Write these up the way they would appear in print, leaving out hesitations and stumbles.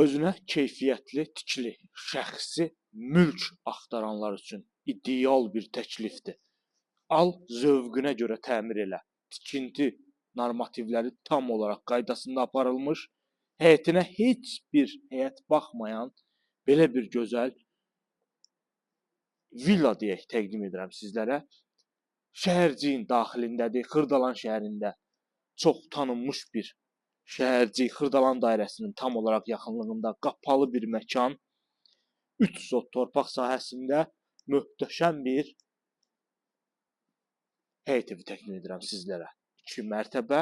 Özünə keyfiyyətli, tikili, şəxsi mülk axtaranlar üçün ideal bir təklifdir. Al, zövqünə görə təmir elə. Tikinti normativləri tam olaraq qaydasında aparılmış, həyətinə heç bir həyət baxmayan belə bir gözəl villa deyək təqdim edirəm sizlərə. Şəhərciyin daxilindədir, Xırdalan şəhərində çox tanınmış bir şəhərcik, Xırdalan dairəsinin tam olaraq yaxınlığında qapalı bir məkan, 3 sot torpaq sahəsində möhtəşəm bir həyət evi təqdim edirəm sizlərə. 2 mərtəbə,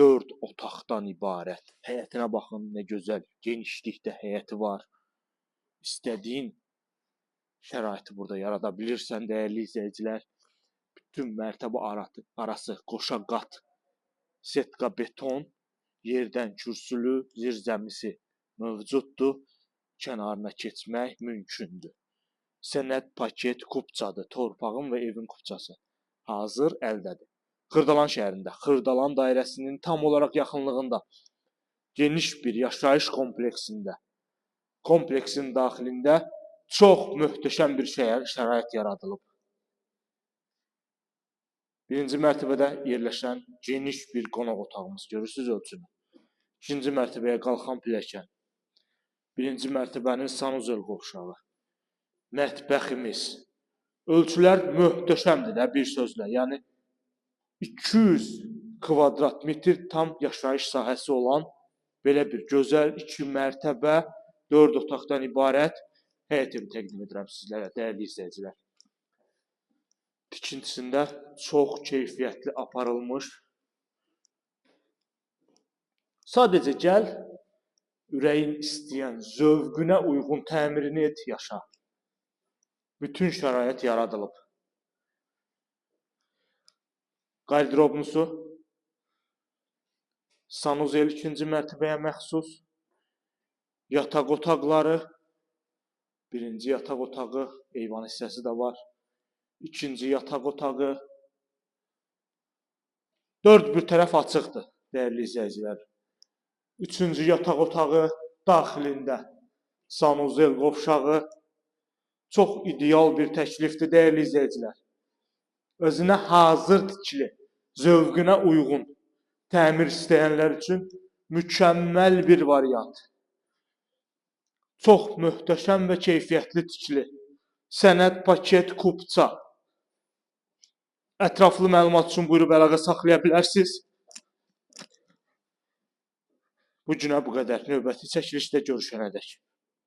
4 otaqdan ibarət. Həyətinə baxın, nə gözəl genişlikdə həyəti var. İstədiyin şəraiti burada yarada bilirsən, dəyərli izləyicilər. Bütün mərtəbə arası qoşa qat, setka beton, yerdən kürsülü, zirzəmisi mövcuddur. Kənarına keçmək mümkündür. Sənəd paket kupçadır. Torpağın və evin kupçası hazır əldədir. Xırdalan şəhərində, Xırdalan dairəsinin tam olaraq yaxınlığında geniş bir yaşayış kompleksində, kompleksin daxilində çox möhtəşəm bir şərait yaradılıb. Birinci mərtəbədə yerləşən geniş bir qonaq otağımız, görürsünüz ölçünü. İkinci mərtəbəyə qalxan pilləkən. Birinci mərtəbənin sanuzel qovşağı. Mətbəximiz. Ölçülər möhtəşəmdir də bir sözlə. Yəni 200 kvadrat metr tam yaşayış sahəsi olan belə bir gözəl 2 mərtəbə, 4 otaqdan ibarət həyət evi təqdim edirəm sizlərə, dəyərli izləyicilər. Tikintisində çox keyfiyyətli aparılmış. Sadəcə gəl, ürəyin istəyən, zövqünə uyğun təmirini et, yaşa. Bütün şərait yaradılıb. Qardırobunuzu, sanuzel 2-ci mərtəbəyə məxsus, yataq otaqları, birinci yataq otağı, eyvan hissəsi də var. İkinci yataq otağı, 4 bir tərəf açıqdır, dəyərli izləyicilər. Üçüncü yataq otağı, daxilində sanuzel qovşağı, çox ideal bir təklifdir, dəyərli izləyicilər. Özünə hazır tikili, zövqünə uyğun təmir istəyənlər üçün mükəmməl bir variant. Çox möhtəşəm və keyfiyyətli tikili, sənəd paket kupça. Ətraflı məlumat üçün buyurub əlaqə saxlaya bilərsiniz. Bu günə bu qədər. Növbəti çəkilişdə görüşənədək.